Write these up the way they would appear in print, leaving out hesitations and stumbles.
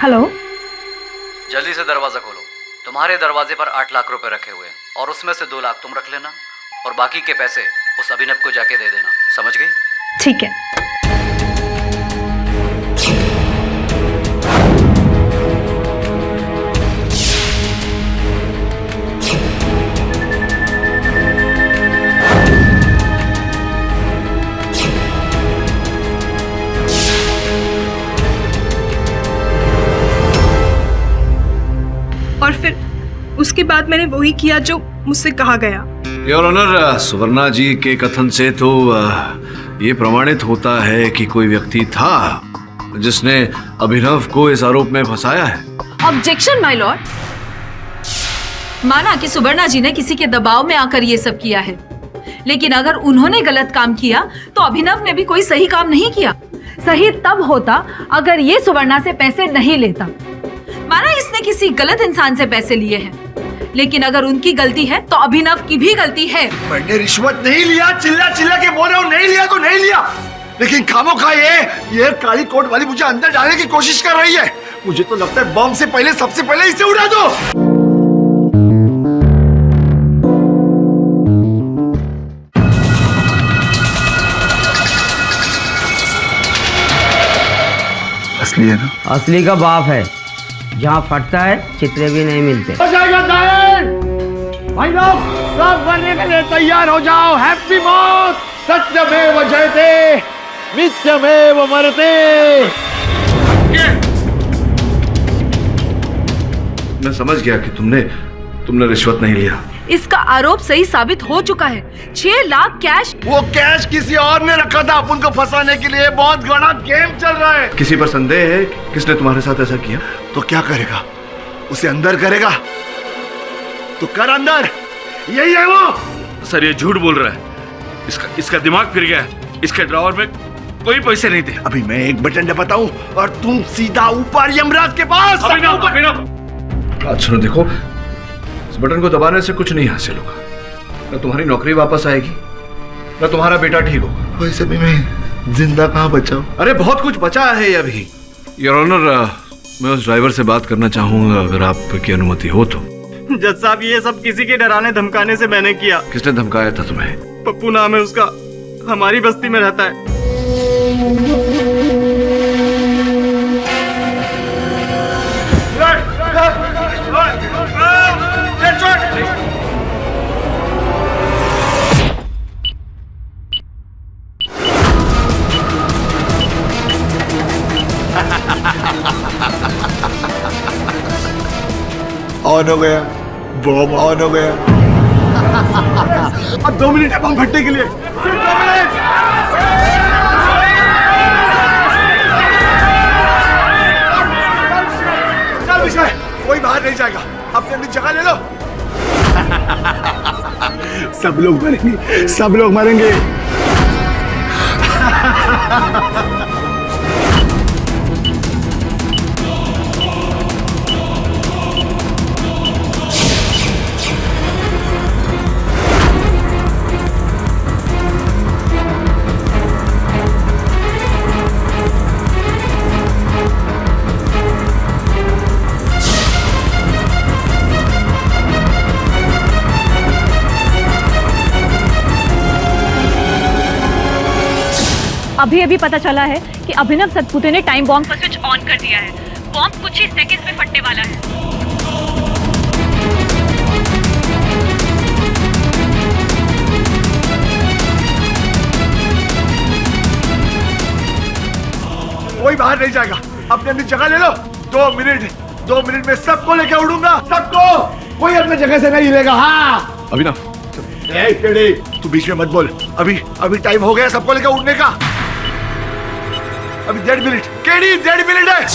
Hello, जल्दी से दरवाजा खोलो। तुम्हारे दरवाजे पर 8 लाख रुपए रखे हुए हैं और उसमें से 2 लाख तुम रख लेना और बाकी के पैसे उस अभिनव को जाके दे देना, समझ गई? ठीक है। और फिर उसके बाद मैंने वही किया जो मुझसे कहा गया। योर ऑनर, सुवर्णा जी के कथन से तो ये प्रमाणित होता है कि कोई व्यक्ति था जिसने अभिनव को इस आरोप में फंसाया है। Objection my Lord. माना कि सुवर्णा जी ने किसी के दबाव में आकर ये सब किया है, लेकिन अगर उन्होंने गलत काम किया तो अभिनव ने भी कोई सही काम नहीं किया। सही तब होता अगर ये सुवर्णा से पैसे नहीं लेता। माना इसने किसी गलत इंसान से पैसे लिए हैं, लेकिन अगर उनकी गलती है तो अभिनव की भी गलती है। मैंने रिश्वत नहीं लिया, चिल्ला चिल्ला के बोल रहा हूँ, नहीं लिया तो नहीं लिया। लेकिन खामोखा ये काली कोट वाली मुझे अंदर डालने की कोशिश कर रही है। मुझे तो लगता है बम से पहले सबसे पहले इसे उड़ा दो। असली है ना? असली का बाप है। जहाँ फटता है चित्रे भी नहीं मिलते। हो जाएगा जाहिर। भाई लोग सब मरने के लिए तैयार हो जाओ। हैप्पी मौत। सत्यमेव जयते मिथ्यमेव मरते। मैं समझ गया कि तुमने रिश्वत नहीं लिया। इसका आरोप सही साबित हो चुका है। 6 लाख कैश। वो कैश किसी और ने रखा था अपन को फंसाने के लिए। बहुत बड़ा गेम चल रहा है। किसी पर संदेह है किसने तुम्हारे साथ ऐसा किया? तो क्या करेगा? उसे अंदर करेगा तो कर अंदर। यही है वो। सर ये झूठ बोल रहा है। इसका दिमाग फिर गया है। इसके ड्रॉवर में कोई पैसे नहीं थे। अभी मैं एक बटन दबाता हूँ और तुम सीधा ऊपर यमराज के पास। बात सुनो, देखो इस बटन को दबाने से कुछ नहीं हासिल होगा। न तुम्हारी नौकरी वापस आएगी, न तुम्हारा बेटा ठीक होगा। वैसे भी मैं जिंदा कहाँ बचा हूँ? अरे बहुत कुछ बचा है अभी। योर ऑनर, मैं उस ड्राइवर से बात करना चाहूंगा अगर आपकी अनुमति हो तो। जज साहब, ये सब किसी के डराने धमकाने से मैंने किया। किसने धमकाया था तुम्हें? पप्पू नाम है उसका, हमारी बस्ती में रहता है। ऑन हो गया, बम ऑन हो गया। अब 2 मिनट है बम फटने के लिए। 2 मिनट। चल विषय, कोई बाहर नहीं जाएगा। अपनी अपनी जगह ले लो। सब लोग मरेंगे, सब लोग मरेंगे। अभी पता चला है कि अभिनव सतपुते ने टाइम बॉम्ब का स्विच ऑन कर दिया है। बॉम्ब कुछ ही सेकंड्स में फटने वाला है। कोई बाहर नहीं जाएगा। अपनी अपनी जगह ले लो। 2 मिनट में सबको लेके उड़ूंगा। सबको, कोई अपनी जगह से नहीं हिलेगा। हाँ अभिनव, तू बीच में मत बोल। अभी टाइम हो गया सबको लेकर उड़ने का। अभी 1.5 मिनट। केडी 1.5 मिनट है।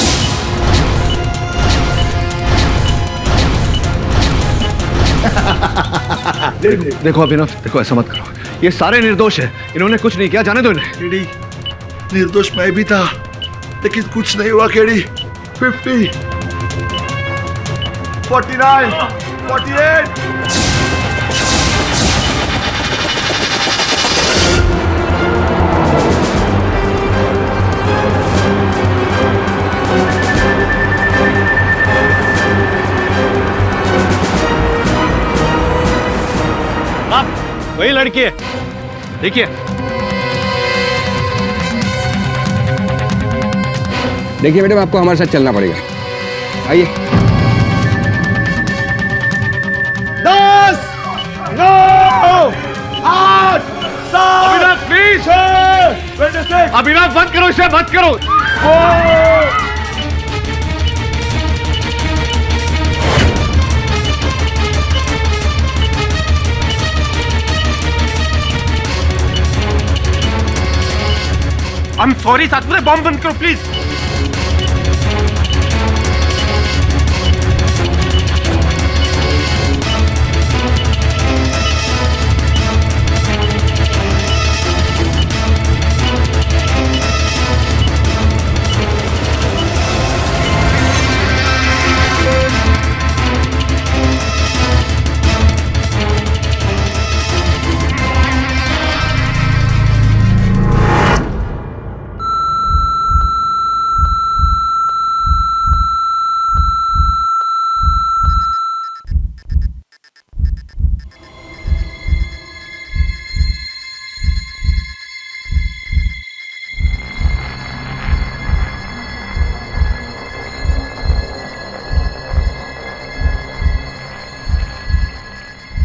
देखो अभिनव, देखो ऐसा मत करो। ये सारे निर्दोष है, इन्होंने कुछ नहीं किया, जाने दो इन्हें। केडी, निर्दोष मैं भी था, लेकिन कुछ नहीं हुआ। केडी 50, 49, 48। लड़की है, देखिए। देखिए मैडम, आपको हमारे साथ चलना पड़ेगा, आइए। 10 9 8 7 अभिनव प्लीज, 26 अभिनव बंद करो इसे, बंद करो। I'm sorry सातपुते, बॉम्ब बंद करो प्लीज।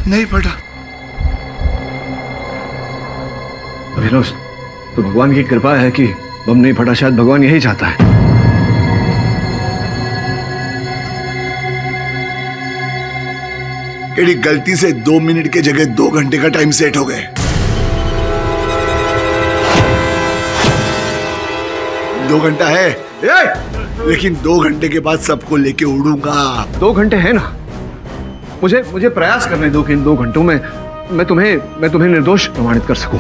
नहीं फटा। अभिनव, तो भगवान की कृपा है कि बम नहीं फटा, शायद भगवान यही चाहता है। केड़ी गलती से 2 मिनट के जगह 2 घंटे का टाइम सेट हो गए। 2 घंटा है लेकिन 2 घंटे के बाद सबको लेके उड़ूंगा। 2 घंटे है ना, मुझे प्रयास करने दो कि इन 2 घंटों में मैं तुम्हें निर्दोष प्रमाणित कर सकूं।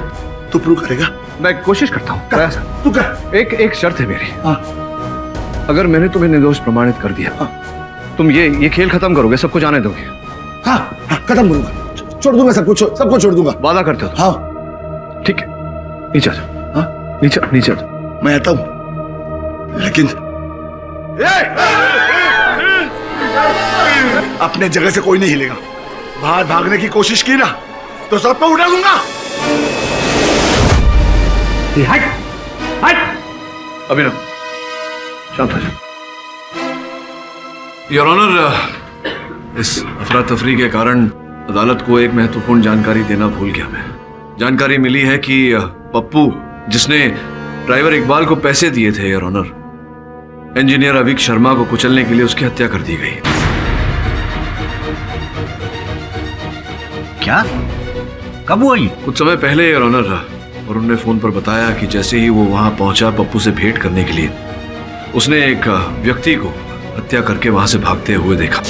तू प्रूव करेगा? मैं कोशिश करता हूँ, प्रयास। तू कर। एक शर्त है मेरी। हाँ। अगर मैंने तुम्हें निर्दोष प्रमाणित कर दिया, हाँ। तुम ये खेल खत्म करोगे, सबको जाने दोगे? हाँ, खत्म करूंगा, छोड़ दूंगा सबको छोड़ दूंगा। वादा करते हो? हाँ। ठीक है, नीचे आ जाओ। हाँ, नीचे आ जाओ। मैं आता हूं, लेकिन अपने जगह से कोई नहीं हिलेगा। बाहर भागने की कोशिश की ना तो सबको उड़ा दूंगा। हट। अभिनव, शांत हो जाओ। योर ऑनर, इस अफरा तफरी के कारण अदालत को एक महत्वपूर्ण जानकारी देना भूल गया मैं। जानकारी मिली है कि पप्पू, जिसने ड्राइवर इकबाल को पैसे दिए थे, your honour, engineer Avik Sharma को कुचलने के लिए उसकी हत्या कर दी गई। क्या? कब हुआ ये? कुछ समय पहले, योर ऑनर, और उन्होंने फोन पर बताया कि जैसे ही वो वहां पहुंचा पप्पू से भेंट करने के लिए, उसने एक व्यक्ति को हत्या करके वहां से भागते हुए देखा।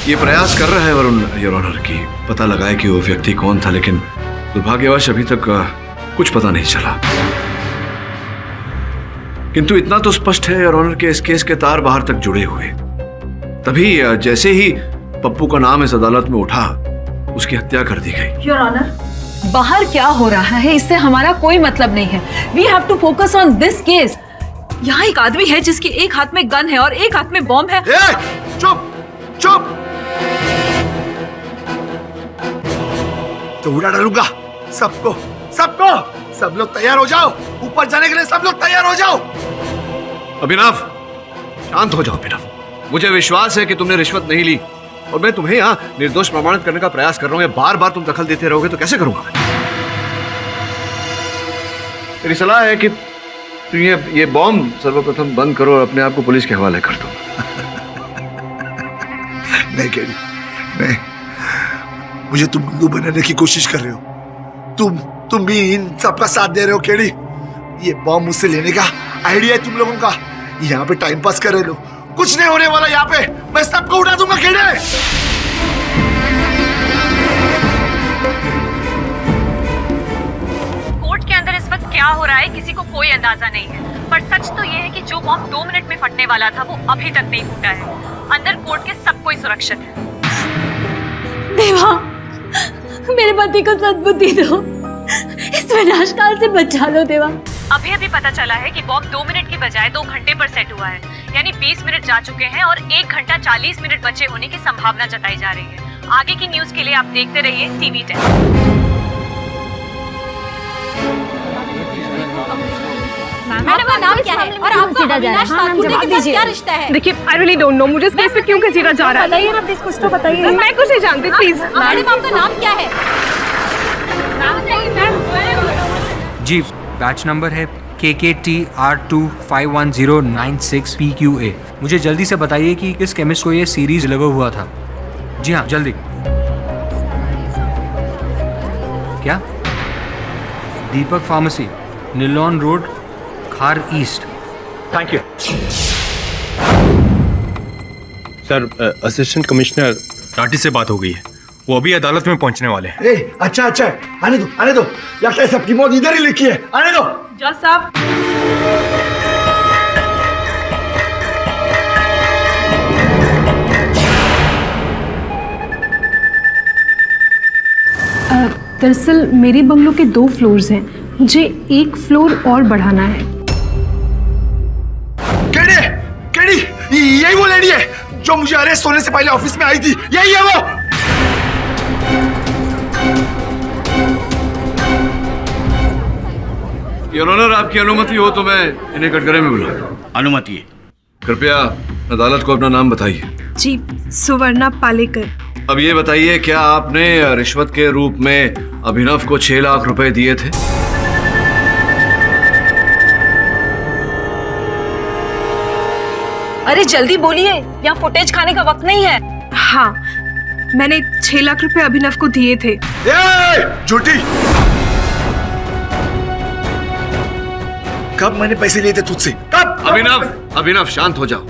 ये प्रयास कर रहा है वरुण, योर ऑनर, कि पता लगाए कि वो व्यक्ति कौन था, लेकिन दुर्भाग्यवश अभी तक कुछ पता नहीं चला। किंतु इतना तो स्पष्ट है, योर ऑनर, के इस केस के तार बाहर तक जुड़े हुए। तभी जैसे ही पप्पू का नाम इस अदालत में उठा, उसकी हत्या कर दी गई। योर ऑनर, बाहर क्या हो रहा है इससे हमारा कोई मतलब नहीं है। We have to focus on this case. यहाँ एक आदमी है जिसके एक हाथ में गन है और एक हाथ में बॉम्ब है। चुप। तो उड़ा डालूंगा सबको। सब लोग तैयार हो जाओ, ऊपर जाने के लिए सब लोग तैयार हो जाओ। अभिनव, शांत हो जाओ। अभिनव, मुझे विश्वास है कि तुमने रिश्वत नहीं ली, और मैं तुम्हें यहाँ निर्दोष प्रमाणित करने का प्रयास कर रहा हूँ। बार बार तुम दखल देते रहोगे तो कैसे करूंगा मैं? मेरी सलाह है कि तुम ये बॉम्ब सर्वप्रथम बंद करो और अपने आप को पुलिस के हवाले कर दो। नहीं केडी, नहीं, मुझे तुम उल्लू बनाने की कोशिश कर रहे हो। तुम भी इन सबका साथ दे रहे हो केडी। ये बॉम्ब मुझसे लेने का आइडिया है तुम लोगों का। यहाँ पे टाइम पास कर रहे लो, कुछ नहीं होने वाला। यहाँ पे मैं सबको उड़ा दूंगा केडी। कोर्ट के अंदर इस वक्त क्या हो रहा है किसी को कोई अंदाजा नहीं है, पर सच तो ये है कि जो बॉम्ब 2 मिनट में फटने वाला था वो अभी तक नहीं फूटा है। अंदर कोर्ट के सब कोई सुरक्षित है। देवा, मेरे पति को सद्बुद्धि दो, इस विनाश काल से बचा लो देवा। अभी अभी पता चला है कि बॉम्ब 2 मिनट की बजाय 2 घंटे पर सेट हुआ है, यानी 20 मिनट जा चुके हैं और 1 घंटा 40 मिनट बचे होने की संभावना जताई जा रही है। आगे की न्यूज के लिए आप देखते रहिए टीवी 10। मैडम का नाम क्या है और आपका अविनाश ठाकुर के साथ क्या रिश्ता है? देखिए, आई रियली डोंट नो, मुझे इस केस पे क्यों घसीटा जा रहा है। बताइए ना प्लीज, कुछ तो बताइए। मैं कुछ नहीं जानती, प्लीज। मैडम आपका नाम क्या है? जी, बैच नंबर है KKTR251096PQA। मुझे जल्दी से बताइए कि किस केमिस्ट को ये सीरीज लगा हुआ था। जी हाँ, जल्दी। क्या? दीपक फार्मेसी, नीलॉन रोड, खार east. Thank you sir. Assistant commissioner टाटी से बात हो गई है, वो अभी अदालत में पहुंचने वाले हैं। अच्छा अच्छा, आने दो। लगता है सबकी मौत इधर ही लिखी है, आने दो। जज साहब, दरअसल मेरे बंगलों के 2 फ्लोर्स हैं, मुझे 1 फ्लोर और बढ़ाना है। केडी, यही वो लेडी है जो मुझे अरेस्ट होने से पहले ऑफिस में आई थी, यही है वो। योर ऑनर, आपकी अनुमति हो तो मैं इन्हें कटघरे में बुलाऊं। अनुमति है। कृपया अदालत को अपना नाम बताइए। जी, सुवर्णा पालेकर। अब ये बताइए, क्या आपने रिश्वत के रूप में अभिनव को 6 लाख रुपए दिए थे? अरे जल्दी बोलिए, यहाँ फुटेज खाने का वक्त नहीं है। हाँ, मैंने 6 लाख रुपए अभिनव को दिए थे। झूठी। कब मैंने पैसे लिए थे तुझसे? कब? अभिनव शांत हो जाओ।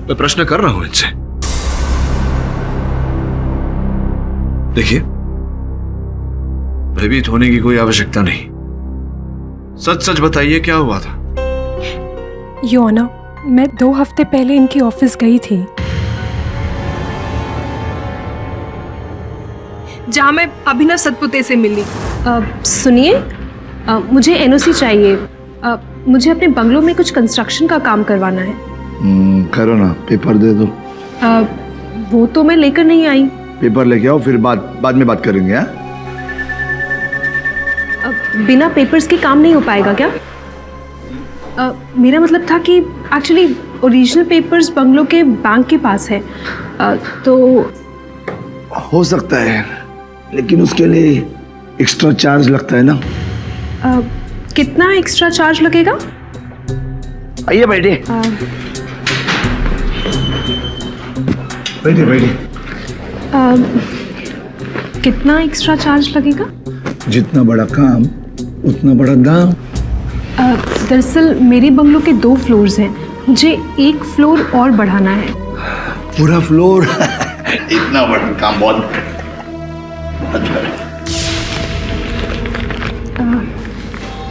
मैं प्रश्न कर रहा हूं इनसे। देखिए, भयभीत होने की कोई आवश्यकता नहीं। सच बताइए, क्या हुआ था? योर ऑनर, मैं 2 हफ्ते पहले इनकी ऑफिस गई थी, जहां मैं अभिनव सतपुते से मिली। सुनिए, मुझे एनओसी चाहिए। मुझे अपने बंगलों में कुछ कंस्ट्रक्शन का काम करवाना है। करो ना, पेपर दे दो। वो तो मैं लेकर नहीं आई। पेपर लेके आओ, फिर बाद में बात करेंगे। हाँ, बिना पेपर्स के काम नहीं हो पाएगा क्या? मेरा मतलब था कि एक्चुअली ओरिजिनल पेपर्स बंगलों के बैंक के पास है, तो हो सकता है, लेकिन उसके लिए एक्स्ट्रा चार्ज लगता है ना। कितना एक्स्ट्रा चार्ज लगेगा? आइए, बैठिए। बैठिए। कितना एक्स्ट्रा चार्ज लगेगा? जितना बड़ा काम उतना बड़ा दाम। दरअसल मेरे बंगलों के 2 फ्लोर्स हैं, मुझे 1 फ्लोर और बढ़ाना है। पूरा फ्लोर? इतना बड़ा काम बहुत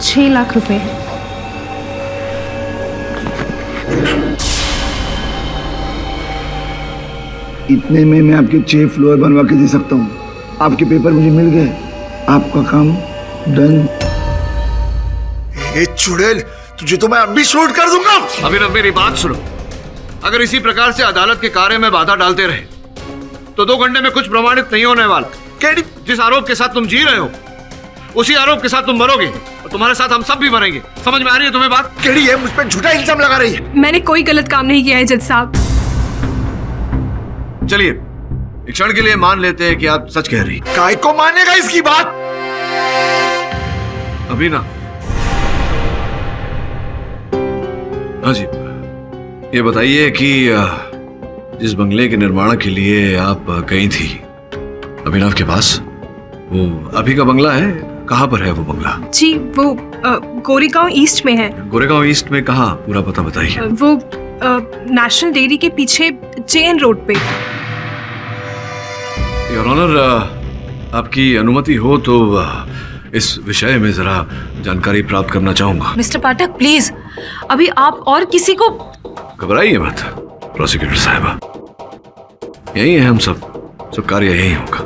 6 लाख रुपए। इतने में मैं आपके 6 फ्लोर बनवा के दे सकता हूँ। आपके पेपर मुझे मिल गए, आपका काम डन। चुड़ैल, तुझे तो मैं अभी शूट कर दूंगा। अभिनव, मेरी बात सुनो। अगर इसी प्रकार से अदालत के कार्य में बाधा डालते रहे तो 2 घंटे में कुछ प्रमाणित नहीं होने वाला। केडी, जिस आरोप के साथ तुम जी रहे हो उसी आरोप के साथ तुम मरोगे और तुम्हारे साथ हम सब भी मरेंगे। समझ में आ रही है तुम्हें बात? केडी है, मुझ पर झूठा इल्जाम लगा रही है। मैंने कोई गलत काम नहीं किया है जज साहब। चलिए, एक क्षण के लिए मान लेते हैं कि आप सच कह रही। काय को मानेगा इसकी बात? अभिनव, हाँ जी, ये बताइए कि जिस बंगले के निर्माण के लिए आप गई थी अभिनव के पास, वो अभी का बंगला है? कहाँ पर है वो बंगला? जी, वो गोरेगांव ईस्ट में है। गोरेगांव ईस्ट में कहाँ? पूरा पता बताइए। वो नेशनल डेयरी के पीछे जेएन रोड पे। योर ऑनर, आपकी अनुमति हो तो इस विषय में जरा जानकारी प्राप्त करना चाहूंगा। मिस्टर पाठक, प्लीज, अभी आप और किसी को। घबराइए मत प्रोसिक्यूटर साहबा, यही है हम सब कार्य यही होगा।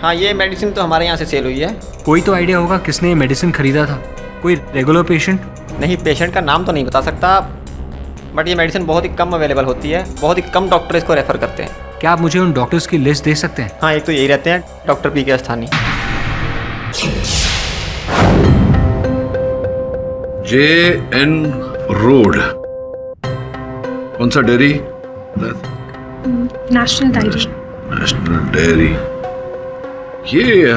हाँ, ये मेडिसिन तो हमारे यहाँ से सेल हुई है। कोई तो आइडिया होगा किसने ये मेडिसिन खरीदा था? कोई रेगुलर पेशेंट? नहीं, पेशेंट का नाम तो नहीं बता सकता, बट ये मेडिसिन बहुत ही कम अवेलेबल होती है, बहुत ही कम डॉक्टर इसको रेफर करते हैं। क्या आप मुझे उन डॉक्टर्स की लिस्ट दे सकते हैं? हाँ, एक तो यही रहते हैं, डॉक्टर पी के अस्थानी। JN रोड, कौन सा dairy? National diary. National dairy. ये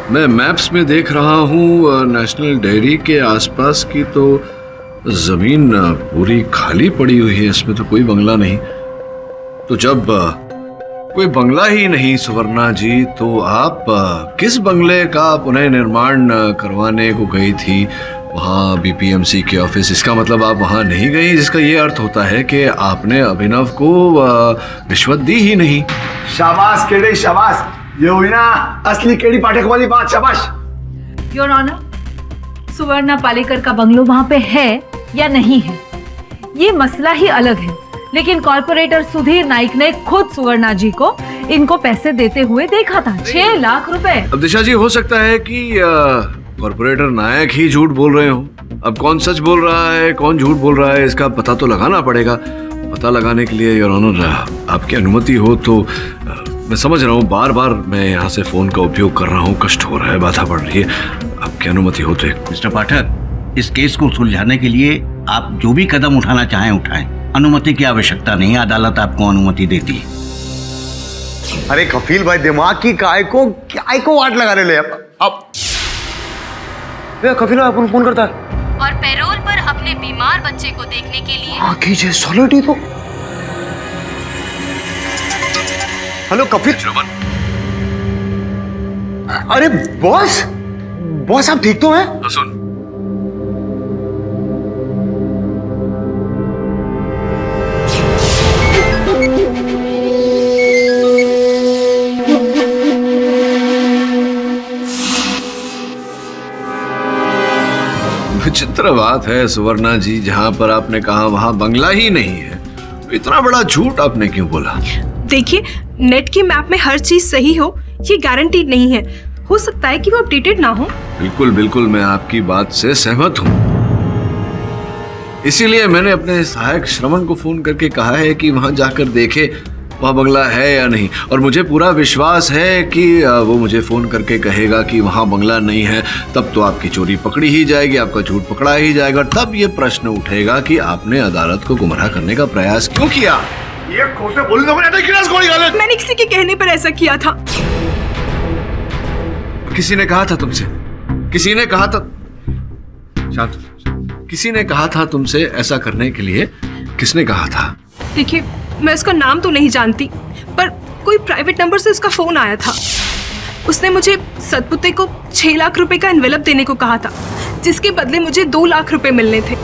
मैं मैप्स में देख रहा हूँ नेशनल डेयरी के आसपास की तो जमीन पूरी खाली पड़ी हुई है, इसमें तो कोई बंगला नहीं। तो जब कोई बंगला ही नहीं सुवर्णा जी, तो आप किस बंगले का पुनः निर्माण करवाने को गई थी वहाँ BPMC के ऑफिस? इसका मतलब आप वहाँ नहीं गई, जिसका ये अर्थ होता है कि आपने अभिनव को रिश्वत दी ही नहीं। शाबाश केड़ी शाबाश, ये हुई ना असली केड़ी पाठक वाली बात। शाबाश। योर ऑनर, सुवर्णा पालेकर का बंगलो वहाँ पे है या नहीं है, ये मसला ही अलग है। लेकिन कॉर्पोरेटर सुधीर नाइक ने खुद सुवर्णा जी को इनको पैसे देते हुए देखा था, 6 लाख रुपए। अब दिशा जी, हो सकता है कि कॉर्पोरेटर नायक ही झूठ बोल रहे हो। अब कौन सच बोल रहा है, कौन झूठ बोल रहा है, इसका पता तो लगाना पड़ेगा। पता लगाने के लिए योर ऑनर आपकी अनुमति हो तो मैं समझ रहा हूँ बार बार मैं यहाँ से फोन का उपयोग कर रहा हूँ, कष्ट हो रहा है, बाधा बढ़ रही है। आपकी अनुमति हो तो मिस्टर पाठक, इस केस को सुलझाने के लिए आप जो भी कदम उठाना चाहें उठाएं, अनुमति की आवश्यकता नहीं, अदालत आपको अनुमति देती है। अरे कफील भाई, दिमाग की काय को वाट लगा रहे ले। अब कफील भाई अपन फोन करता है और पैरोल पर अपने बीमार बच्चे को देखने के लिए कीजिए सॉलिड तो। हेलो कफील। अरे बॉस आप ठीक तो हैं? सुन, विचित्र बात है सुवर्णा जी, जहाँ पर आपने कहा वहाँ बंगला ही नहीं है, इतना बड़ा झूठ आपने क्यों बोला? देखिए, नेट के मैप में हर चीज सही हो ये गारंटीड नहीं है, हो सकता है कि वो अपडेटेड ना हो। बिल्कुल बिल्कुल, मैं आपकी बात से सहमत हूँ। इसीलिए मैंने अपने सहायक श्रवण को फोन करके कहा है कि वहां जाकर देखे वहाँ बंगला है या नहीं, और मुझे पूरा विश्वास है कि वो मुझे फोन करके कहेगा कि वहाँ बंगला नहीं है। तब तो आपकी चोरी पकड़ी ही जाएगी, आपका झूठ पकड़ा ही जाएगा। तब ये प्रश्न उठेगा कि आपने अदालत को गुमराह करने का प्रयास क्यों किया। ये मैंने किसी के कहने पर ऐसा किया था। किसी ने कहा था तुमसे? किसी ने कहा था? शांत। किसी ने कहा था तुमसे ऐसा करने के लिए? किसने कहा था? देखिए, मैं उसका नाम तो नहीं जानती, पर कोई प्राइवेट नंबर से उसका फोन आया था। उसने मुझे सतपुते को 6 लाख रुपए का एनवेलप देने को कहा था, जिसके बदले मुझे 2 लाख रुपए मिलने थे,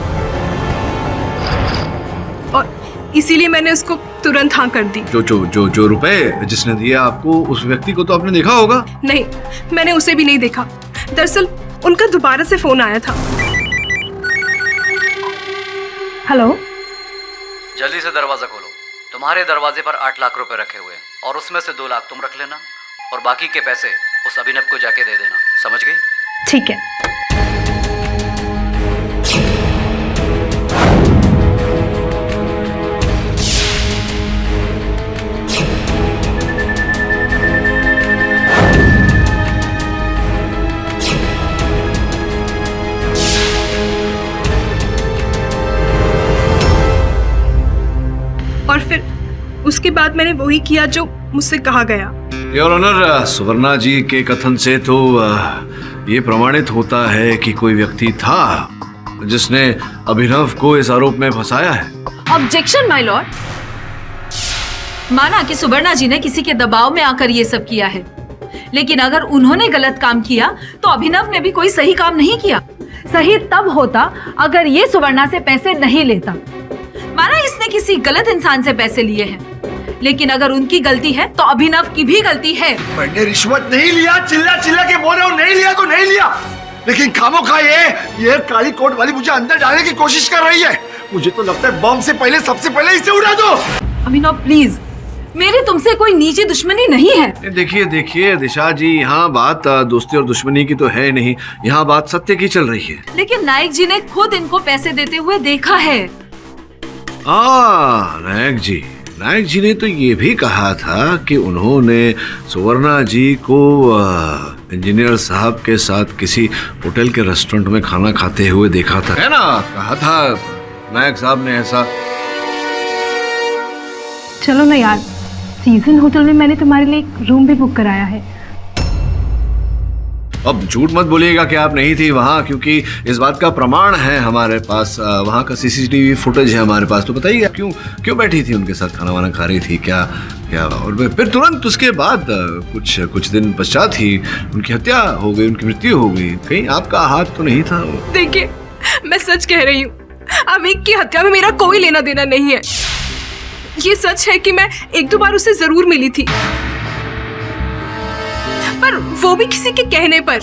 और इसीलिए मैंने उसको तुरंत हाँ कर दी। जो रुपए जिसने दिए आपको, उस व्यक्ति को तो आपने देखा होगा? नहीं, मैंने उसे भी नहीं देखा। दरअसल उनका दोबारा से फोन आया था। हेलो, जल्दी से दरवाजा खोलो। तुम्हारे दरवाजे पर 8 लाख रुपए रखे हुए हैं, और उसमें से 2 लाख तुम रख लेना, और बाकी के पैसे उस अभिनव को जाके दे देना। समझ गई? ठीक है। और फिर उसके बाद मैंने वही किया जो मुझसे कहा गया। योर ऑनर, सुवर्णा जी के कथन से तो ये प्रमाणित होता है कि कोई व्यक्ति था जिसने अभिनव को इस आरोप में फंसाया है। Objection my Lord. माना कि सुवर्णा जी ने किसी के दबाव में आकर ये सब किया है, लेकिन अगर उन्होंने गलत काम किया तो अभिनव ने भी कोई सही काम नहीं किया। सही तब होता अगर ये सुवर्णा से पैसे नहीं लेता। माना इसने किसी गलत इंसान से पैसे लिए हैं, लेकिन अगर उनकी गलती है तो अभिनव की भी गलती है। मैंने रिश्वत नहीं लिया, चिल्ला चिल्ला के बोल रहा हूँ, नहीं लिया तो नहीं लिया, लेकिन खामोखा ये काली कोट वाली मुझे अंदर डालने की कोशिश कर रही है। मुझे तो लगता है बम से पहले सबसे पहले इसे उड़ा दो। अभिनव प्लीज, मेरी तुमसे कोई निजी दुश्मनी नहीं है। देखिए देखिए दिशा जी, यहाँ बात दोस्ती और दुश्मनी की तो है नहीं, यहाँ बात सत्य की चल रही है। लेकिन नायक जी ने खुद इनको पैसे देते हुए देखा है। नायक जी ने तो ये भी कहा था कि उन्होंने सुवर्णा जी को इंजीनियर साहब के साथ किसी होटल के रेस्टोरेंट में खाना खाते हुए देखा था, है ना? कहा था नायक साहब ने ऐसा। चलो ना यार, सीजन होटल में मैंने तुम्हारे लिए एक रूम भी बुक कराया है। अब झूठ मत बोलिएगा कि आप नहीं थी वहाँ, क्योंकि इस बात का प्रमाण है हमारे पास, वहाँ का सीसीटीवी फुटेज है हमारे पास। तो बताइए क्यों बैठी थी उनके साथ, खाना वाना खा रही थी क्या? और फिर तुरंत उसके बाद कुछ दिन पश्चात ही उनकी हत्या हो गई, उनकी मृत्यु हो गई। कहीं आपका हाथ तो नहीं था? देखिए, मैं सच कह रही हूँ, अमीक की हत्या में मेरा कोई लेना देना नहीं है। ये सच है कि मैं एक दो बार उससे जरूर मिली थी, पर वो भी किसी के कहने पर,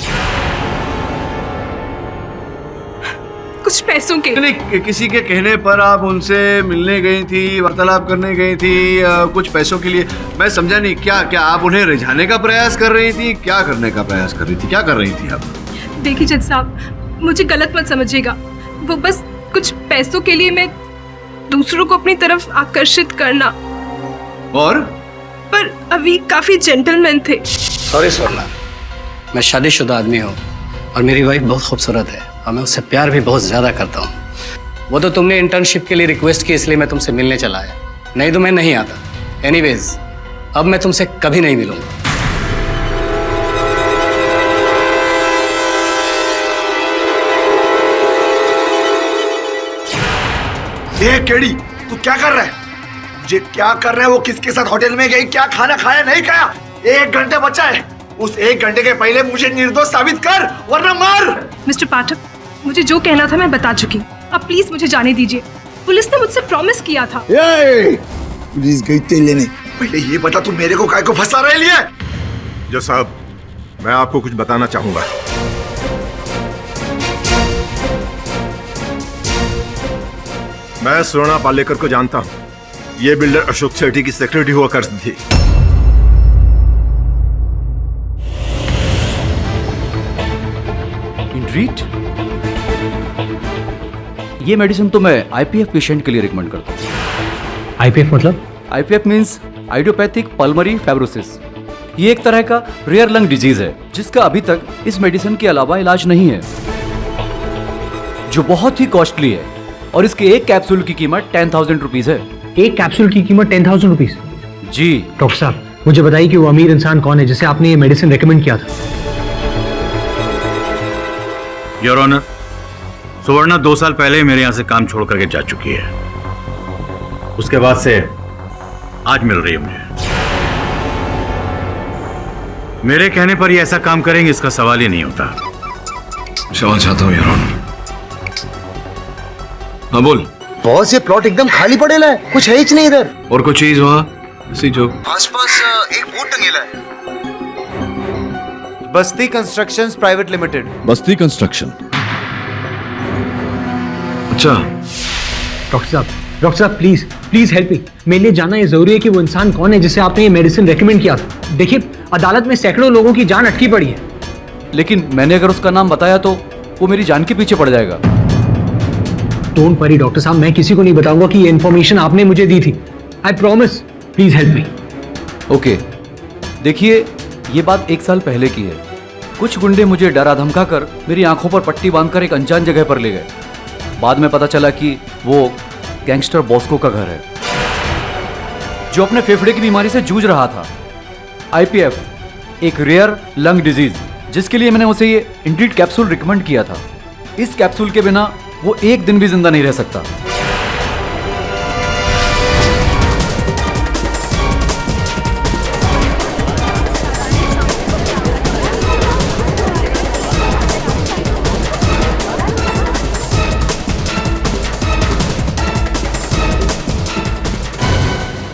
कुछ पैसों के। नहीं, किसी के कहने पर आप उनसे मिलने गई थी, वार्तालाप करने गई थी, कुछ पैसों के लिए। मैं समझा नहीं, क्या आप उन्हें रिझाने का प्रयास कर रही थी? क्या करने का प्रयास कर रही थी? क्या कर रही थी आप? देखिए जज साहब, मुझे गलत मत समझिएगा, वो बस कुछ पैसों के लिए मैं दूसरों को अपनी तरफ आकर्षित करना। और पर अभी काफी जेंटलमैन थे। सॉरी स्वर्णा, मैं शादीशुदा आदमी हूँ और मेरी वाइफ बहुत खूबसूरत है और मैं उससे प्यार भी बहुत ज़्यादा करता हूँ। वो तो तुमने इंटर्नशिप के लिए रिक्वेस्ट की, इसलिए मैं तुमसे मिलने चला आया, नहीं तो मैं नहीं आता। एनीवेज, अब मैं तुमसे कभी नहीं मिलूंगा। केडी, तू क्या कर रहा है? मुझे क्या कर रहा है? वो किसके साथ होटल में गई, क्या खाना खाया नहीं खाया? 1 घंटा बचा है, उस 1 घंटे के पहले मुझे निर्दोष साबित कर, वरना मार। मिस्टर पाठक, मुझे जो कहना था मैं बता चुकी, अब प्लीज मुझे जाने दीजिए। पुलिस ने मुझसे प्रॉमिस किया था। पुलिस गई तेल लेने, पहले ये बता तू मेरे को काय को फंसा रहे लिए? जज साहब, मैं आपको कुछ बताना चाहूंगा। मैं स्वर्णा पालेकर को जानता हूं, ये बिल्डर अशोक सेठी की सेक्रेटरी हुआ करती थी। इंट्रीट? ये मेडिसिन तो मैं आईपीएफ पेशेंट के लिए रिकमेंड करता हूँ। आईपीएफ मतलब? IPF means idiopathic pulmonary fibrosis. ये एक तरह का रेयर लंग डिजीज है जिसका अभी तक इस मेडिसिन के अलावा इलाज नहीं है, जो बहुत ही कॉस्टली है, और इसके एक कैप्सूल की कीमत 10,000 रुपीज है। एक कैप्सूल की कीमत 10,000 रुपीज? जी। डॉक्टर साहब, मुझे बताइए कि वो अमीर इंसान कौन है जिसे आपने ये मेडिसिन रेकमेंड किया था? योर ऑनर, सुवर्णा 2 साल पहले ही मेरे यहाँ से काम छोड़ करके जा चुकी है। उसके बाद से आज मिल रही है मुझे। मेरे कहने पर ये ऐसा काम करेंगे इसका सवाल ही नहीं होता। क्षमा चाहता हूँ योर ऑनर। हाँ बोल। बॉस, ये प्लॉट एकदम खाली पड़ेला है, कुछ है ही नहीं इधर। और कुछ चीज वहाँ इसी जो आसपास एक बोर्ड टंगेला है, बस्ती कंस्ट्रक्शंस प्राइवेट लिमिटेड। बस्ती कंस्ट्रक्शन? अच्छा। डॉक्टर साहब प्लीज हेल्प मी। मेरे लिए जानना ये जरूरी है कि वो इंसान कौन है जिसे आपने ये मेडिसिन रेकमेंड किया था। देखिए, अदालत में सैकड़ों लोगों की जान अटकी पड़ी है। लेकिन मैंने अगर उसका नाम बताया तो वो मेरी जान के पीछे पड़ जाएगा। डोंट वरी डॉक्टर साहब, मैं किसी को नहीं बताऊंगा कि ये इन्फॉर्मेशन आपने मुझे दी थी। I promise, please help me. Okay, देखिए, ये बात 1 साल पहले की है। कुछ गुंडे मुझे डरा धमका कर मेरी आंखों पर पट्टी बांधकर एक अनजान जगह पर ले गए। बाद में पता चला कि वो गैंगस्टर बॉस्को का घर है, जो अपने फेफड़े की बीमारी से जूझ रहा था। आईपीएफ, एक रेयर लंग डिजीज, जिसके लिए मैंने उसे ये इंट्रीट कैप्सूल रिकमेंड किया था। इस कैप्सूल के बिना वो 1 दिन भी जिंदा नहीं रह सकता।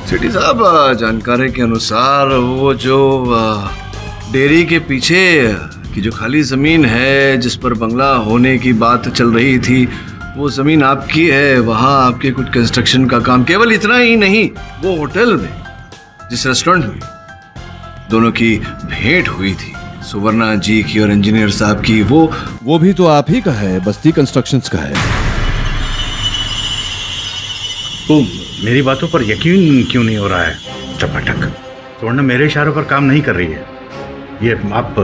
सेठी साहब, जानकारी के अनुसार वो जो डेयरी के पीछे की जो खाली जमीन है जिस पर बंगला होने की बात चल रही थी, वो जमीन आपकी है। वहाँ आपके कुछ कंस्ट्रक्शन का काम, केवल इतना ही नहीं, वो होटल में जिस रेस्टोरेंट में दोनों की भेंट हुई थी, सुवर्णा जी की और इंजीनियर साहब की, वो भी तो आप ही का है, बस्ती कंस्ट्रक्शंस का है। तो मेरी बातों पर यकीन क्यों नहीं हो रहा है चपाटक? सुवर्णा मेरे इशारों पर काम नहीं कर रही है, ये आप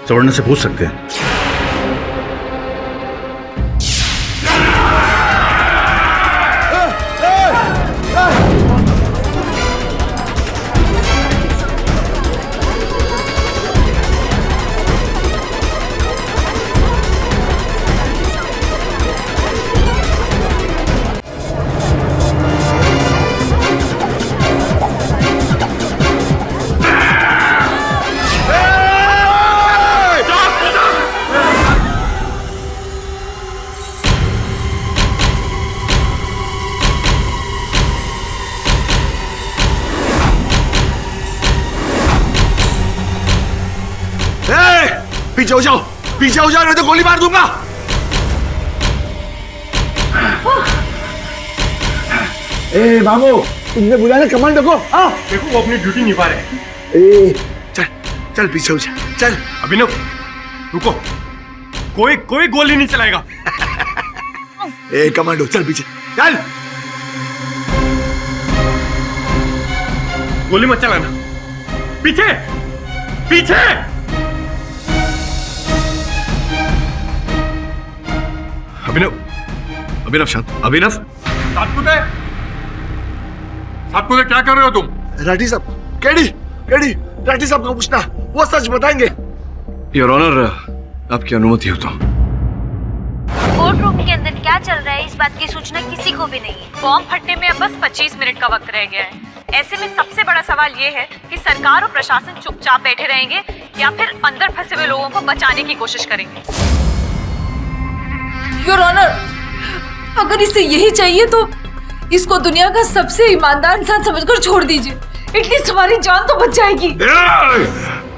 सुवर्णा से पूछ सकते हैं। पीछे हो जाओ, पीछे हो जाओ, नहीं तो गोली मार दूंगा। ए बाबू, तुमने बुलाया कमांडो को? देखो वो अपनी ड्यूटी निभा रहे हैं। ए चल चल पीछे हो जा, चल। अभिनव रुको, कोई गोली नहीं चलाएगा। ए कमांडो चल पीछे चल। गोली मत चलाना, पीछे पीछे। अभिनव शांत। अभिनव सातपुते क्या कर रहे हो तुम? राठी साहब, केडी राठी साहब को पूछना, वो सच बताएंगे। योर ऑनर, आपकी अनुमति हो तो। कोर्ट रूम के अंदर क्या चल रहा है इस बात की सूचना किसी को भी नहीं है। बॉम्ब फटने में अब बस 25 मिनट का वक्त रह गया है। ऐसे में सबसे बड़ा सवाल ये है कि सरकार और प्रशासन चुपचाप बैठे रहेंगे या फिर अंदर फंसे हुए लोगों को बचाने की कोशिश करेंगे। योर ऑनर, अगर इसे यही चाहिए तो इसको दुनिया का सबसे ईमानदार इंसान समझकर छोड़ दीजिए। एटलीस्ट हमारी जान तो बच जाएगी।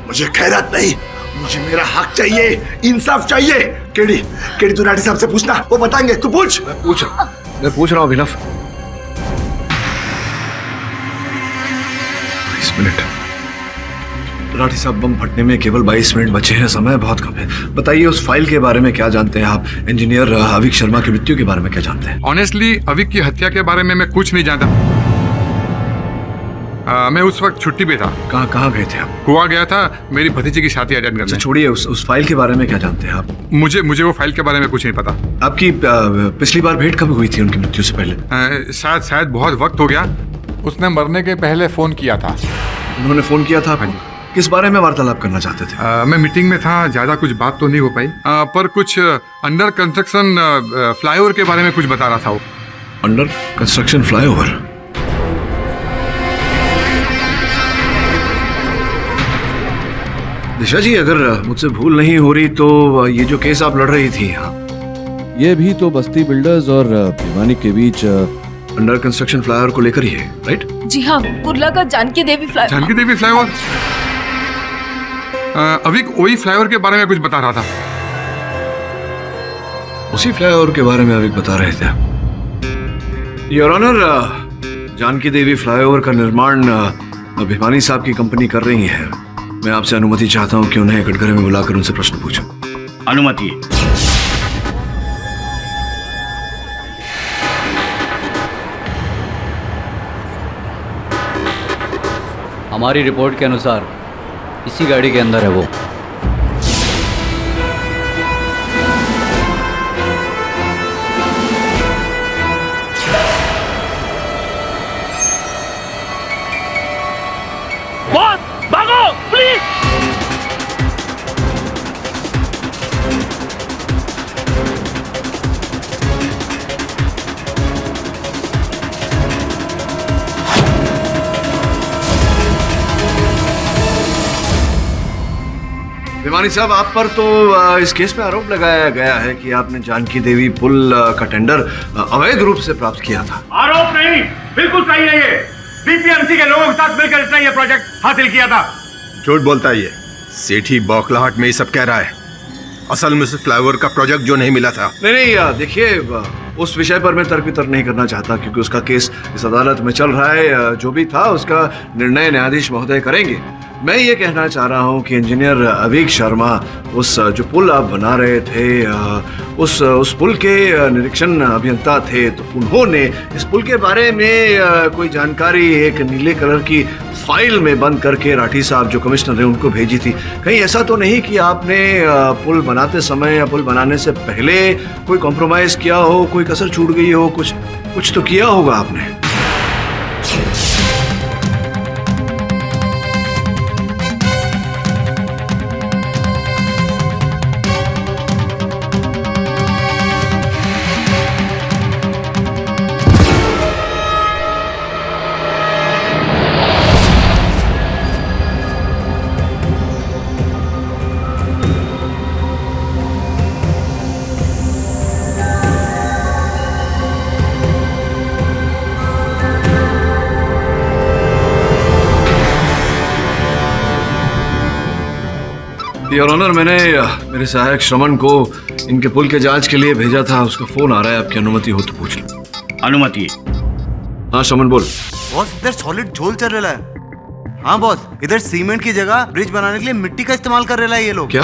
मुझे खैरात नहीं, मुझे मेरा हक चाहिए, इंसाफ चाहिए। केडी तू राठी साहब से पूछना, वो बताएंगे। तू पूछ। मैं पूछ रहा हूँ अभिनव। 22 मिनट। राठी साहब, बम फटने में केवल 22 मिनट बचे हैं, समय बहुत कम है। बताइए उस फाइल के बारे में क्या जानते हैं आप? इंजीनियर अविक शर्मा की मृत्यु के बारे में क्या जानते हैं? ऑनेस्टली अविक की हत्या के बारे में मैं कुछ नहीं जानता। मैं उस वक्त छुट्टी पे था। कहाँ गए थे आप? गोवा गया था मेरी भतीजी की शादी अटेंड करने। छोड़िए, उस फाइल के बारे में क्या जानते हैं आप? मुझे वो फाइल के बारे में कुछ नहीं पता। आपकी पिछली बार भेंट कब हुई थी उनकी मृत्यु से पहले? शायद बहुत वक्त हो गया। उसने मरने के पहले फोन किया था। उन्होंने फोन किया था? किस बारे में वार्तालाप करना चाहते थे? मैं मीटिंग में था, ज्यादा कुछ बात तो नहीं हो पाई, पर कुछ अंडर कंस्ट्रक्शन फ्लाईओवर के बारे में कुछ बता रहा था वो। Under construction flyover? Disha ji, अगर मुझसे भूल नहीं हो रही तो ये जो केस आप लड़ रही थी यहाँ, ये भी तो बस्ती बिल्डर्स और भिवानी के बीच अंडर कंस्ट्रक्शन फ्लाईओवर को लेकर ही है, राइट? जी हाँ, कुर्ला का जानकी देवी फ्लाईओवर। अविक वही फ्लाईओवर के बारे में कुछ बता रहा था। उसी फ्लाईओवर के बारे में अविक बता रहे थे। Your honour, Janki Devi flyover का निर्माण भिवानी साहब की कंपनी कर रही है। मैं आपसे अनुमति चाहता हूं कि उन्हें कटघरे में बुलाकर उनसे प्रश्न पूछूं। अनुमति। हमारी रिपोर्ट के अनुसार इसी गाड़ी के अंदर है वो। भागो प्लीज। भिवानी साहब, आप पर तो इस केस में आरोप लगाया गया है कि आपने जानकी देवी पुल का टेंडर अवैध रूप से प्राप्त किया था। आरोप नहीं, बिल्कुल सही है। ये बीपीएमसी के लोगों के साथ मिलकर इसने ये प्रोजेक्ट हासिल किया था। झूठ बोलता है ये। सेठी बौखलाहट में ये सब कह रहा है। असल में फ्लाईओवर का प्रोजेक्ट जो नहीं मिला था। नहीं, देखिए उस विषय पर मैं तर्क वितर्क नहीं करना चाहता, क्योंकि उसका केस इस अदालत में चल रहा है। जो भी था उसका निर्णय न्यायाधीश महोदय करेंगे। मैं ये कहना चाह रहा हूँ कि इंजीनियर अवीक शर्मा, उस जो पुल आप बना रहे थे, उस पुल के निरीक्षण अभियंता थे, तो उन्होंने इस पुल के बारे में कोई जानकारी एक नीले कलर की फाइल में बंद करके राठी साहब जो कमिश्नर हैं उनको भेजी थी। कहीं ऐसा तो नहीं कि आपने पुल बनाते समय या पुल बनाने से पहले कोई कॉम्प्रोमाइज किया हो, कोई कसर छूट गई हो, कुछ तो किया होगा आपने। योर ऑनर, मैंने मेरे सहायक श्रमण को इनके पुल के जांच के लिए भेजा था। उसका फोन आ रहा है, आपकी अनुमति हो तो पूछ लो। अनुमति? हाँ श्रमण बोल। बॉस इधर सॉलिड झोल चल रहा है। हाँ बॉस, इधर सीमेंट की जगह ब्रिज बनाने के लिए मिट्टी का इस्तेमाल कर रहा है ये लोग। क्या?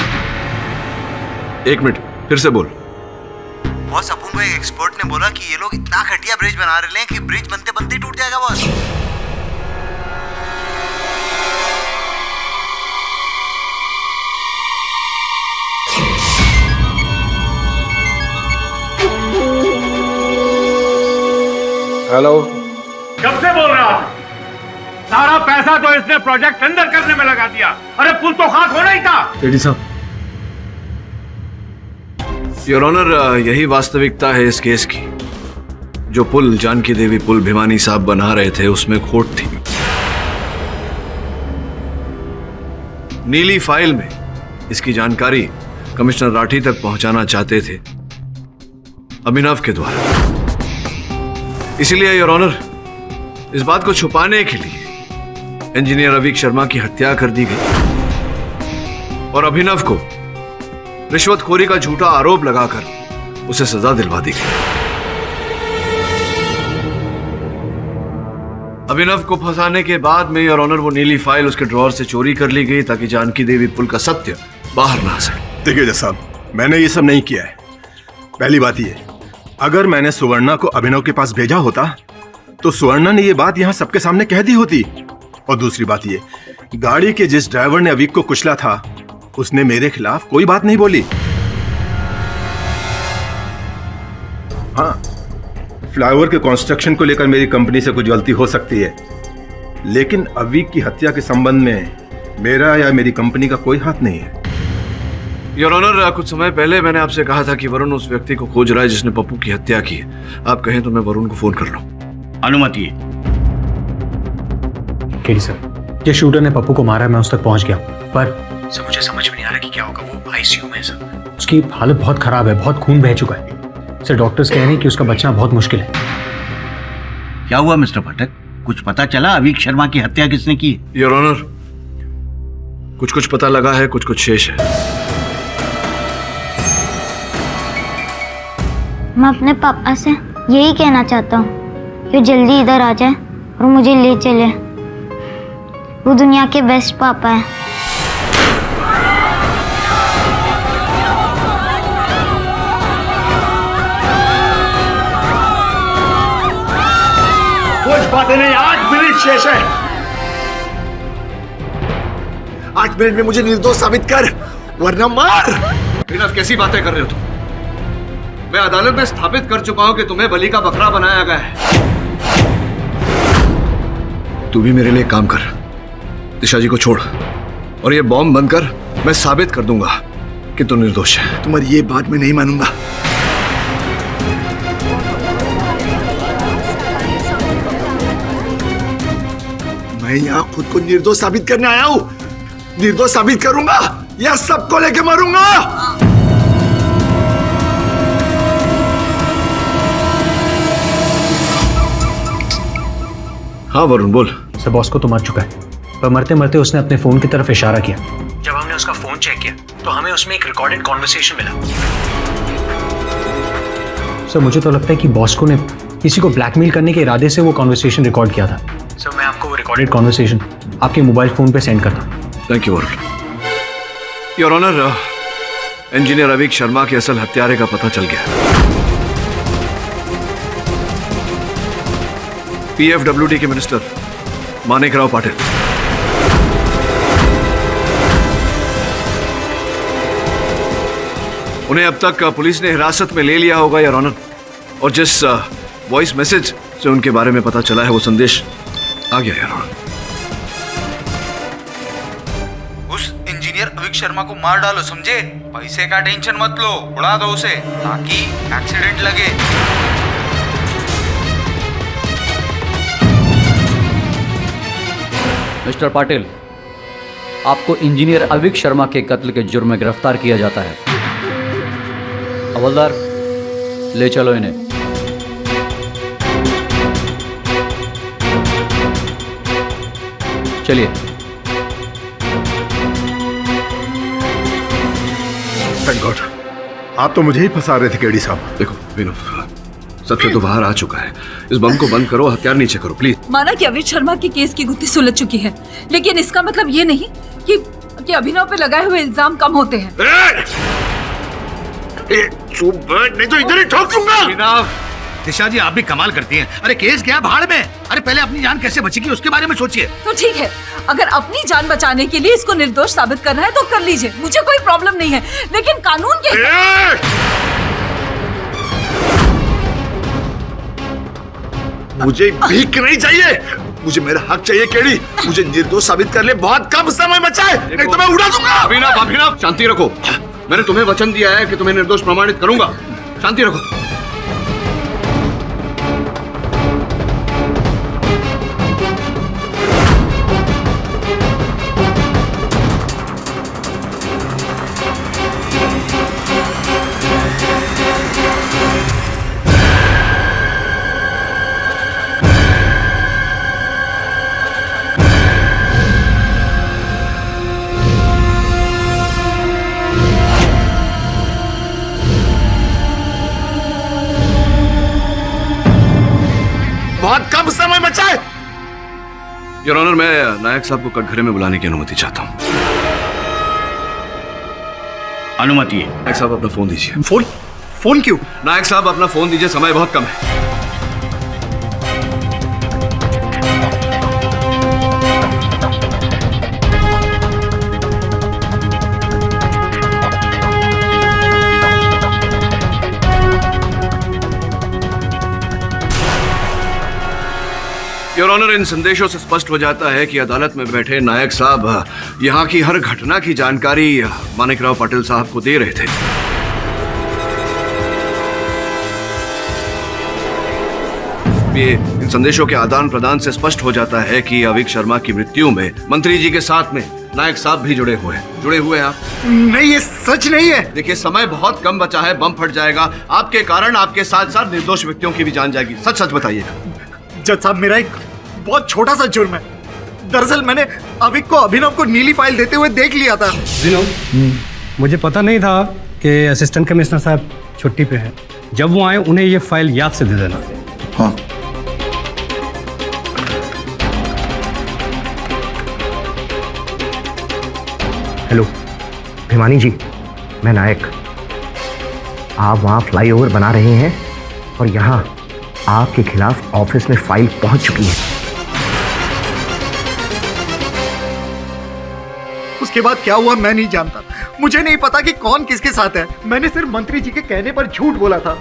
एक मिनट, फिर से बोल। बॉस अपन को एक एक्सपर्ट ने बोला कि ये लोग इतना घटिया ब्रिज बना रहे हैं कि ब्रिज बनते बनते ही टूट जाएगा बॉस। हेलो, कब से बोल रहा था? सारा पैसा तो इसने प्रोजेक्ट टेंडर करने में लगा दिया। अरे पुल तो खाक होना ही था। रेड्डी साहब, योर ऑनर, यही वास्तविकता है इस केस की। जो पुल जानकी देवी पुल भिवानी साहब बना रहे थे उसमें खोट थी। नीली फाइल में इसकी जानकारी कमिश्नर राठी तक पहुंचाना चाहते थे अभिनव के द्वारा। इसलिए योर ऑनर, इस बात को छुपाने के लिए इंजीनियर अवीक शर्मा की हत्या कर दी गई और अभिनव को रिश्वतखोरी का झूठा आरोप लगाकर उसे सजा दिलवा दी गई। अभिनव को फंसाने के बाद में योर ऑनर वो नीली फाइल उसके ड्रॉअर से चोरी कर ली गई ताकि जानकी देवी पुल का सत्य बाहर ना आ सके। देखिए जज साहब, मैंने ये सब नहीं किया है। पहली बात ये, अगर मैंने सुवर्णा को अभिनव के पास भेजा होता तो सुवर्णा ने ये बात यहां सबके सामने कह दी होती। और दूसरी बात ये, गाड़ी के जिस ड्राइवर ने अवीक को कुचला था उसने मेरे खिलाफ कोई बात नहीं बोली। हाँ, फ्लाईओवर के कंस्ट्रक्शन को लेकर मेरी कंपनी से कुछ गलती हो सकती है, लेकिन अवीक की हत्या के संबंध में मेरा या मेरी कंपनी का कोई हाथ नहीं है। योर ऑनर, कुछ समय पहले मैंने आपसे कहा था कि वरुण उस व्यक्ति को खोज रहा है जिसने पप्पू की हत्या की है। आप कहें तो मैं वरुण को फोन कर लूं। अनुमति? केडी सर, ये शूटर ने पप्पू को मारा, मैं उस तक पहुंच गया, पर सर मुझे समझ में नहीं आ रहा कि क्या होगा। वो आईसीयू में है सर, उसकी हालत बहुत खराब है, बहुत खून बह चुका है सर। डॉक्टर्स कह रहे हैं कि उसका बचना बहुत मुश्किल है। क्या हुआ मिस्टर पाठक, कुछ पता चला अवीक शर्मा की हत्या किसने की? योर ऑनर, कुछ पता लगा है, कुछ शेष है। मैं अपने पापा से यही कहना चाहता हूँ कि जल्दी इधर आ जाए और मुझे ले चले। वो दुनिया के बेस्ट पापा है। कुछ बातें नहीं, 8 मिनट शेष है। 8 मिनट में मुझे निर्दोष साबित कर, वरना मार। अभिनव, कैसी बातें कर रहे हो तुम? मैं अदालत में स्थापित कर चुका हूं कि तुम्हें बलि का बकरा बनाया गया है। तू भी मेरे लिए काम कर, दिशा जी को छोड़ और ये बॉम्ब बंद कर। मैं साबित कर दूंगा कि तू निर्दोष है। तुम्हारी ये बात मैं नहीं मानूंगा। मैं यहाँ खुद को निर्दोष साबित करने आया हूं। निर्दोष साबित करूंगा या सबको लेके मरूंगा। हाँ वरुण बोल। सर, बॉस को तो मर चुका है, पर मरते मरते उसने अपने फोन की तरफ इशारा किया। जब हमने उसका फोन चेक किया तो हमें उसमें एक रिकॉर्डेड कॉन्वर्सेशन मिला। सर मुझे तो लगता है कि बॉस्को ने किसी को ब्लैकमेल करने के इरादे से वो कॉन्वर्सेशन रिकॉर्ड किया था। सर मैं आपको वो रिकॉर्डेड कॉन्वर्सेशन आपके मोबाइल फ़ोन पे सेंड करता हूँ। Thank you your honour. Engineer Avik Sharma के असल हत्यारे का पता चल गया। पीएफडब्ल्यूडी के मिनिस्टर माणिकराव पाटिल। उन्हें अब तक पुलिस ने हिरासत में ले लिया होगा योर ऑनर, और जिस वॉइस मैसेज से उनके बारे में पता चला है वो संदेश आ गया योर ऑनर। उस इंजीनियर अविक शर्मा को मार डालो, समझे? पैसे का टेंशन मत लो, उड़ा दो उसे ताकि एक्सीडेंट लगे। मिस्टर पाटिल, आपको इंजीनियर अविक शर्मा के कत्ल के जुर्म में गिरफ्तार किया जाता है। हवलदार, ले चलो इन्हें। चलिए। थैंक गॉड, आप तो मुझे ही फंसा रहे थे केडी साहब। देखो विनोद, सत्य तो बाहर आ चुका है। इस बम को बंद करो, हथियार नीचे करो प्लीज। माना कि अविक शर्मा की केस की गुत्थी सुलझ चुकी है, लेकिन इसका मतलब ये नहीं कि अभिनव पे लगाए हुए इल्जाम कम होते हैं। चुप बैठ, नहीं तो इधर ही ठोक दूंगा। दिशा जी आप भी कमाल करती हैं। अरे केस गया भाड़ में, अरे पहले अपनी जान कैसे बचेगी उसके बारे में सोचिए। तो ठीक है, अगर अपनी जान बचाने के लिए इसको निर्दोष साबित करना है तो कर लीजिए, मुझे कोई प्रॉब्लम नहीं है, लेकिन कानून के मुझे भीख नहीं चाहिए, मुझे मेरा हक चाहिए केडी। मुझे निर्दोष साबित कर ले, बहुत कम समय बचा है, नहीं तो मैं उड़ा दूंगा। अभिनव शांति रखो। मैंने तुम्हें वचन दिया है कि तुम्हें निर्दोष प्रमाणित करूंगा। शांति रखो। बहुत कम समय बचा है। योर ऑनर, मैं नायक साहब को कटघरे में बुलाने की अनुमति चाहता हूँ। अनुमति है। नायक साहब अपना फोन दीजिए। फोन क्यों? नायक साहब अपना फोन दीजिए, समय बहुत कम है। योर ऑनर, इन संदेशों से स्पष्ट हो जाता है कि अदालत में बैठे नायक साहब यहाँ की हर घटना की जानकारी माणिकराव पाटिल साहब को दे रहे थे। ये इन संदेशों के आदान प्रदान से स्पष्ट हो जाता है कि अविक शर्मा की मृत्यु में मंत्री जी के साथ में नायक साहब भी जुड़े हुए हैं आप। नहीं, ये सच नहीं है। देखिए समय बहुत कम बचा है, बम फट जाएगा। आपके कारण आपके साथ साथ निर्दोष व्यक्तियों की भी जान जाएगी। सच सच बताइएगा। जज साहब, मेरा एक बहुत छोटा सा जुर्म है। दरअसल मैंने अविक को अभिनव को नीली फाइल देते हुए देख लिया था। मुझे पता नहीं था कि असिस्टेंट कमिश्नर साहब छुट्टी पे हैं। जब वो आए उन्हें ये फाइल याद से दे देना। हाँ। हेलो भिमानी जी, मैं नायक। आप वहाँ फ्लाईओवर बना रहे हैं और यहाँ आपके खिलाफ ऑफिस में फाइल पहुंच चुकी है। उसके बाद क्या हुआ मैं नहीं जानता। मुझे नहीं पता कि कौन किसके साथ है। मैंने सिर्फ मंत्री जी के कहने पर झूठ बोला था,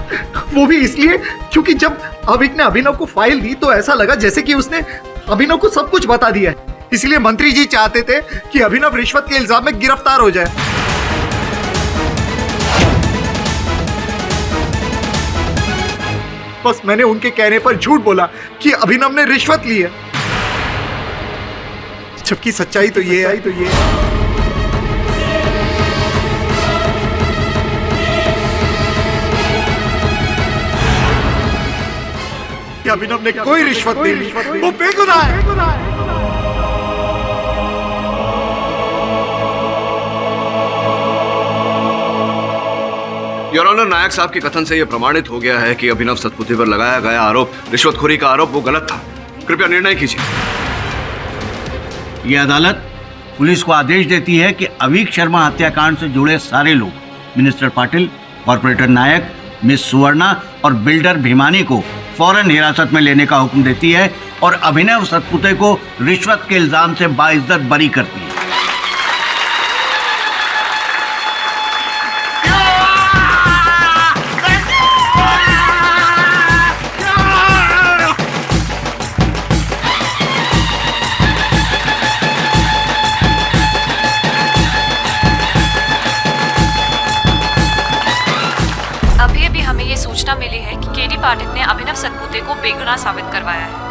वो भी इसलिए क्योंकि जब अविक ने अभिनव को फाइल दी तो ऐसा लगा जैसे कि उसने अभिनव को सब कुछ बता दिया है। इसलिए मंत्री जी चाहते थे कि अभिनव रिश्वत के इल्जाम में गिरफ्तार हो जाए। बस मैंने उनके कहने पर झूठ बोला कि अभिनव ने रिश्वत ली है, जबकि सच्चाई तो ये है। कि अभिनव ने कोई रिश्वत नहीं ली, वो बेगुनाह है। योर ऑनर, नायक साहब के कथन से यह प्रमाणित हो गया है कि अभिनव सतपुते पर लगाया गया आरोप, रिश्वतखोरी का आरोप, वो गलत था। कृपया निर्णय कीजिए। यह अदालत पुलिस को आदेश देती है कि अवीक शर्मा हत्याकांड से जुड़े सारे लोग, मिनिस्टर पाटिल, कॉर्पोरेटर नायक, मिस सुवर्णा और बिल्डर भीमानी को फौरन हिरासत में लेने का हुक्म देती है और अभिनव सतपुते को रिश्वत के इल्जाम से बाइज्जत बरी करती है। अभी हमें ये सूचना मिली है कि केडी पाठक ने अभिनव सतपुते को बेगुनाह साबित करवाया है।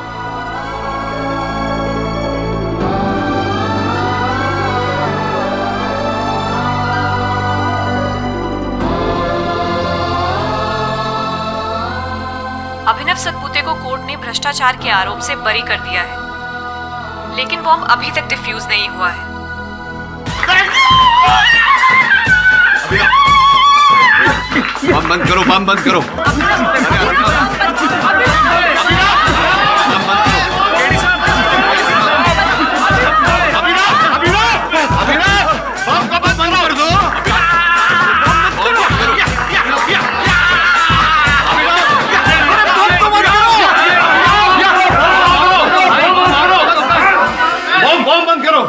अभिनव सतपुते को कोर्ट ने भ्रष्टाचार के आरोप से बरी कर दिया है, लेकिन बॉम्ब अभी तक डिफ्यूज नहीं हुआ है। बम बंद करो, बम बंद करो। बम बंद करो।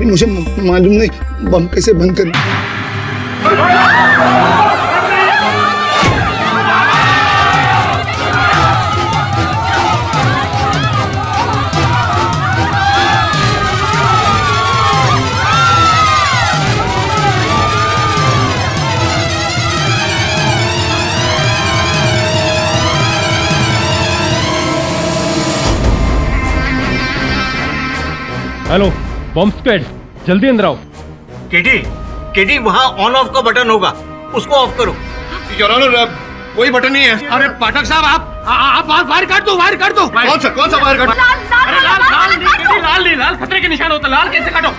मुझे मालूम नहीं बम कैसे बंद करना। हेलो बॉम्ब स्क्वाड, जल्दी अंदर आओ। केडी वहाँ ऑन ऑफ का बटन होगा, उसको ऑफ करो। योर ऑनर, कोई बटन नहीं है। अरे पाठक साहब, आप फायर कर दो, फायर कर दो। कौन सा फायर कर दो? लाल खतरे के निशान होता, लाल कैसे काटो?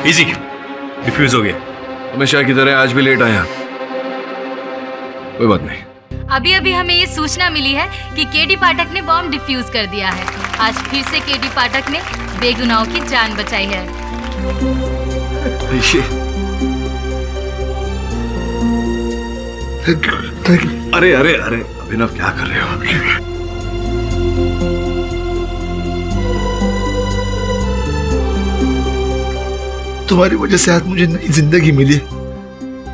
इजी, डिफ्यूज हो गया। हमेशा की तरह आज भी लेट आया, कोई बात नहीं। अभी हमें ये सूचना मिली है कि केडी पाठक ने बॉम्ब डिफ्यूज कर दिया है। आज फिर से केडी पाठक ने बेगुनाहों की जान बचाई है। अरे अरे अरे अभिनव, क्या कर रहे हो आप? तुम्हारी वजह से आज मुझे नई जिंदगी मिली।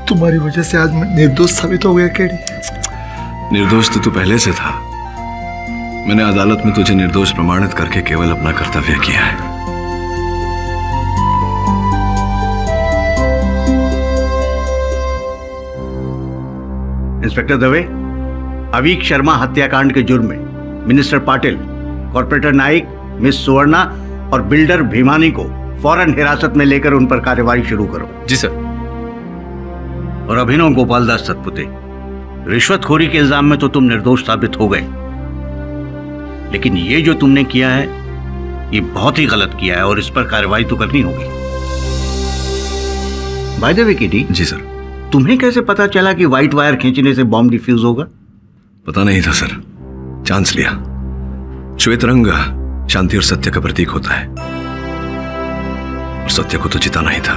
तुम्हारी वजह से आज मैं निर्दोष साबित हो गया। केडी, निर्दोष तो तू पहले से था। मैंने अदालत में तुझे निर्दोष प्रमाणित करके केवल अपना कर्तव्य किया है। इंस्पेक्टर दवे, अवीक शर्मा हत्याकांड के जुर्म में minister Patil, corporator Naik, miss Suvarna और बिल्डर भीमानी को फौरन हिरासत में लेकर उन पर कार्रवाई शुरू करो। जी सर। और अभिनव गोपाल दास सतपुते, रिश्वतखोरी के इल्जाम में तो तुम निर्दोष साबित हो गए, लेकिन ये जो तुमने किया है ये बहुत ही गलत किया है और इस पर कार्रवाई तो करनी होगी। By the way KD. जी सर। तुम्हें कैसे पता चला कि व्हाइट वायर खींचने से बॉम्ब डिफ्यूज होगा? पता नहीं था सर, चांस लिया। श्वेत रंग शांति और सत्य का प्रतीक होता है और सत्य को तो जिताना ही था।